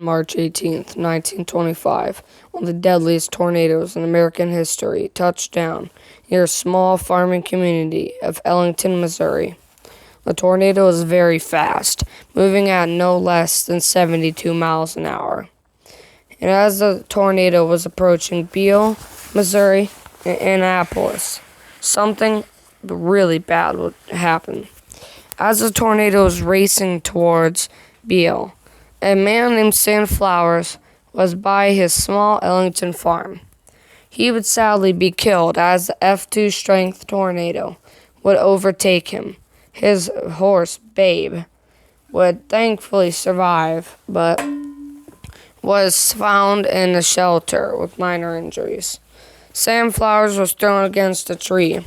March 18th, 1925, one of the deadliest tornadoes in American history touched down near a small farming community of Ellington, Missouri. The tornado was very fast, moving at no less than 72 miles an hour. And as the tornado was approaching Beale, Missouri, and Annapolis, something really bad would happen. As the tornado was racing towards Beale, a man named Sam Flowers was by his small Ellington farm. He would sadly be killed as the F2 strength tornado would overtake him. His horse, Babe, would thankfully survive, but was found in a shelter with minor injuries. Sam Flowers was thrown against a tree,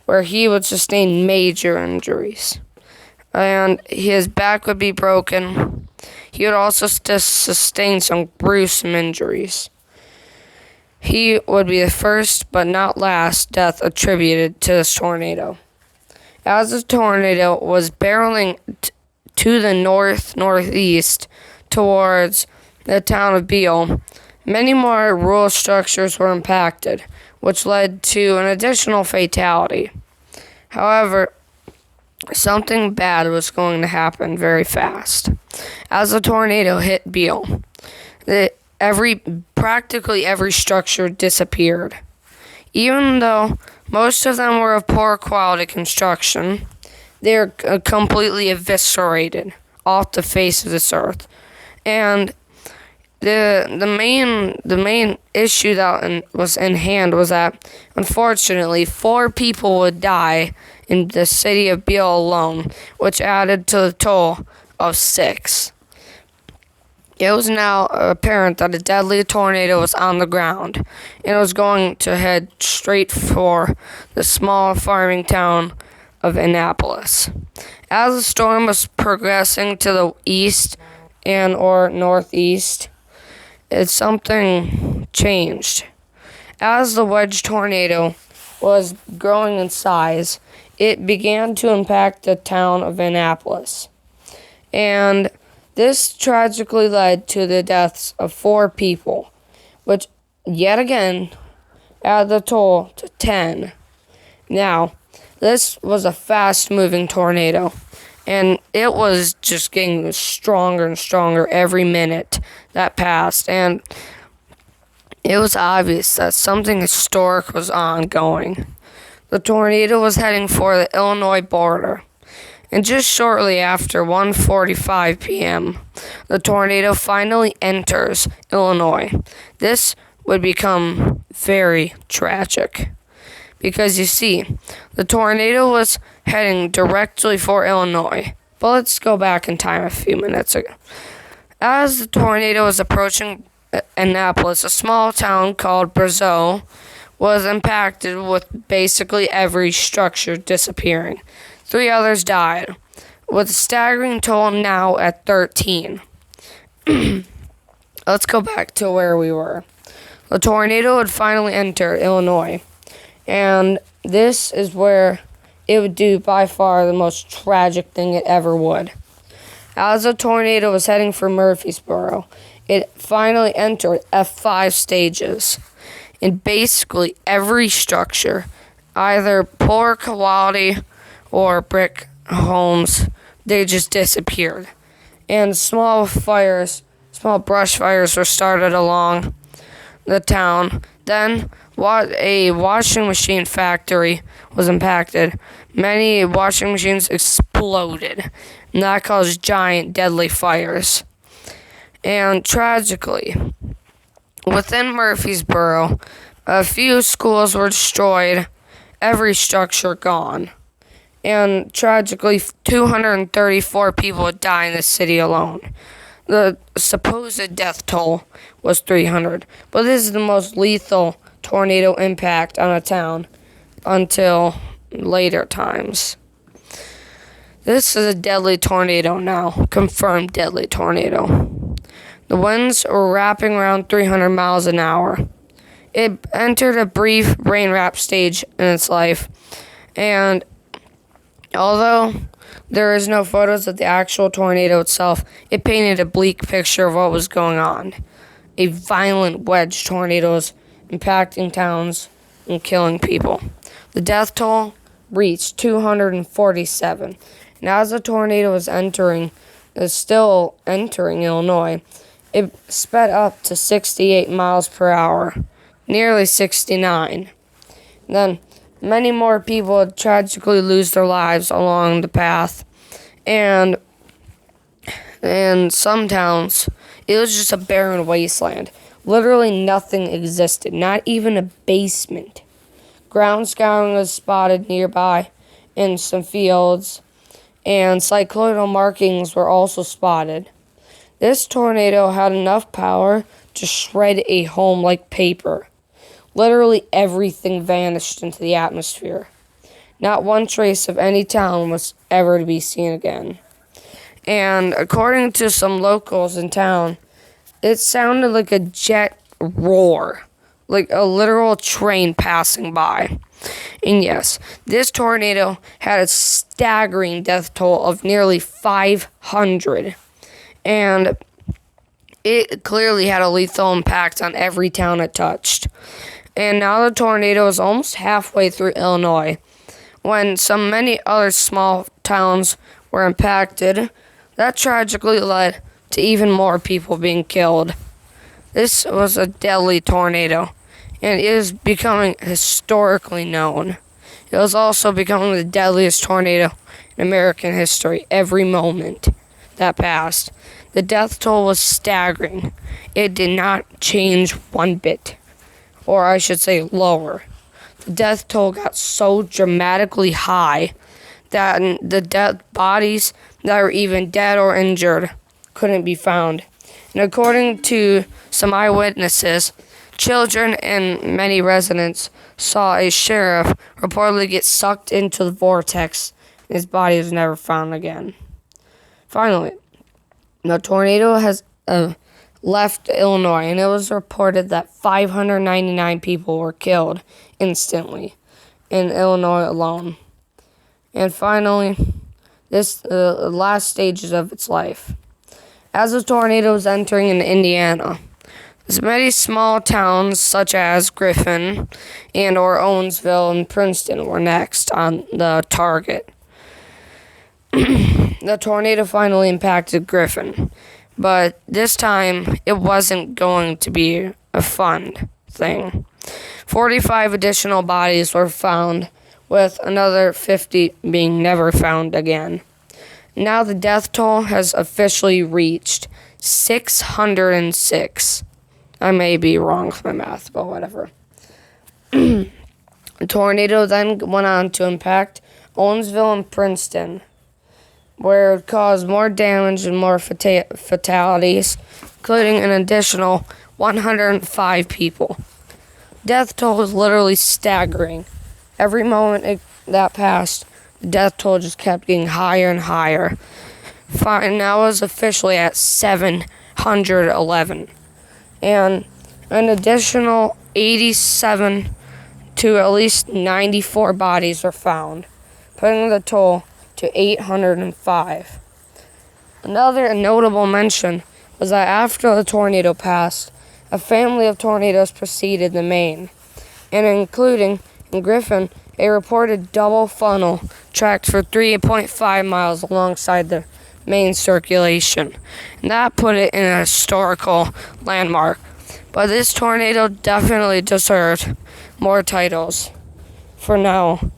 where he would sustain major injuries, and his back would be broken. He would also sustain some gruesome injuries. He would be the first, but not last, death attributed to this tornado. As the tornado was barreling to the northeast towards the town of Beale, many more rural structures were impacted, which led to an additional fatality. However, something bad was going to happen very fast. As the tornado hit Beale, practically every structure disappeared. Even though most of them were of poor quality construction, they were completely eviscerated off the face of this earth. And the main issue that was in hand was that, unfortunately, 4 people would die in the city of Beale alone, which added to the toll of 6. It was now apparent that a deadly tornado was on the ground, and it was going to head straight for the small farming town of Annapolis. As the storm was progressing to the east or northeast, something changed. As the wedge tornado was growing in size, it began to impact the town of Annapolis. And this tragically led to the deaths of 4 people, which yet again added the toll to 10. Now, this was a fast-moving tornado, and it was just getting stronger and stronger every minute that passed, and it was obvious that something historic was ongoing. The tornado was heading for the Illinois border, and just shortly after 1:45 p.m., the tornado finally enters Illinois. This would become very tragic, because you see, the tornado was heading directly for Illinois. But let's go back in time a few minutes ago. As the tornado was approaching Annapolis, a small town called Brazo was impacted with basically every structure disappearing. 3 others died, with a staggering toll now at 13. Let's go back to where we were. The tornado would finally enter Illinois, and this is where it would do by far the most tragic thing it ever would. As the tornado was heading for Murfreesboro, it finally entered F5 stages. And basically every structure, either poor quality or brick homes, they just disappeared. And small brush fires were started along the town. Then a washing machine factory was impacted. Many washing machines exploded, and that caused giant deadly fires. And tragically, within Murfreesboro, a few schools were destroyed, every structure gone. And tragically, 234 people would die in the city alone. The supposed death toll was 300, but this is the most lethal tornado impact on a town until later times. This is a deadly tornado now, confirmed deadly tornado. The winds were wrapping around 300 miles an hour. It entered a brief rain wrap stage in its life, and although There is no photos of the actual tornado itself. It painted a bleak picture of what was going on. A violent wedge tornadoes impacting towns and killing people. The death toll reached 247. And as the tornado is still entering Illinois, it sped up to 68 miles per hour, nearly 69. Then many more people would tragically lose their lives along the path. And in some towns, it was just a barren wasteland. Literally nothing existed, not even a basement. Ground scouring was spotted nearby in some fields, and cyclonal markings were also spotted. This tornado had enough power to shred a home like paper. Literally everything vanished into the atmosphere. Not one trace of any town was ever to be seen again. And according to some locals in town, it sounded like a jet roar, like a literal train passing by. And yes, this tornado had a staggering death toll of nearly 500. And it clearly had a lethal impact on every town it touched. And now the tornado is almost halfway through Illinois. When many other small towns were impacted, that tragically led to even more people being killed. This was a deadly tornado, and it is becoming historically known. It was also becoming the deadliest tornado in American history every moment that passed. The death toll was staggering. It did not change one bit, or I should say lower. The death toll got so dramatically high that the dead bodies that were even dead or injured couldn't be found. And according to some eyewitnesses, children and many residents saw a sheriff reportedly get sucked into the vortex, and his body was never found again. Finally, the tornado has left Illinois, and it was reported that 599 people were killed instantly in Illinois alone. And finally, this last stages of its life. As the tornado was entering into Indiana, as many small towns such as Griffin and or Owensville and Princeton were next on the target. The tornado finally impacted Griffin, but this time it wasn't going to be a fun thing. 45 additional bodies were found, with another 50 being never found again. Now the death toll has officially reached 606. I may be wrong with my math, but whatever. The tornado then went on to impact Owensville and Princeton, where it caused more damage and more fatalities, including an additional 105 people. Death toll was literally staggering. Every moment that passed, the death toll just kept getting higher and higher. Now is officially at 711. And an additional 87 to at least 94 bodies were found, putting the toll to 805. Another notable mention was that after the tornado passed, a family of tornadoes preceded the main, and including in Griffin, a reported double funnel tracked for 3.5 miles alongside the main circulation, and that put it in a historical landmark. But this tornado definitely deserved more titles. For now,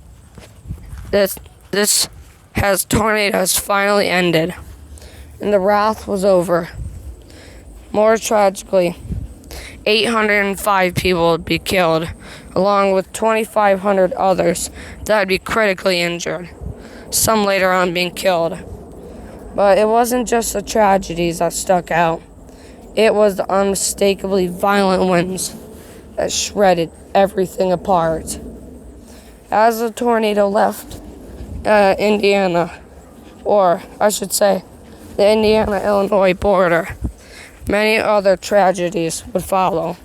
this tornado has finally ended, and the wrath was over. More tragically, 805 people would be killed, along with 2,500 others that would be critically injured, some later on being killed. But it wasn't just the tragedies that stuck out. It was the unmistakably violent winds that shredded everything apart. As the tornado left Indiana, or I should say, the Indiana-Illinois border, many other tragedies would follow.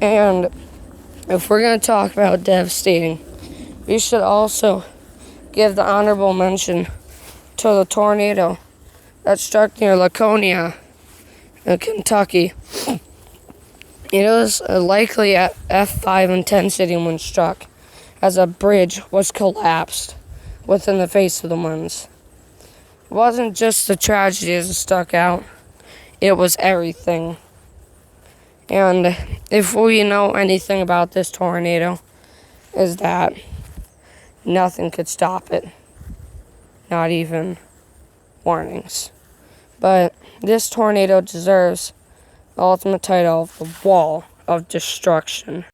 And if we're going to talk about devastating, we should also give the honorable mention to the tornado that struck near Laconia in Kentucky. It was likely at F5 intensity when struck, as a bridge was collapsed within the face of the winds. It wasn't just the tragedy as it stuck out, it was everything. And if we know anything about this tornado, is that nothing could stop it. Not even warnings. But this tornado deserves the ultimate title of the Wall of Destruction.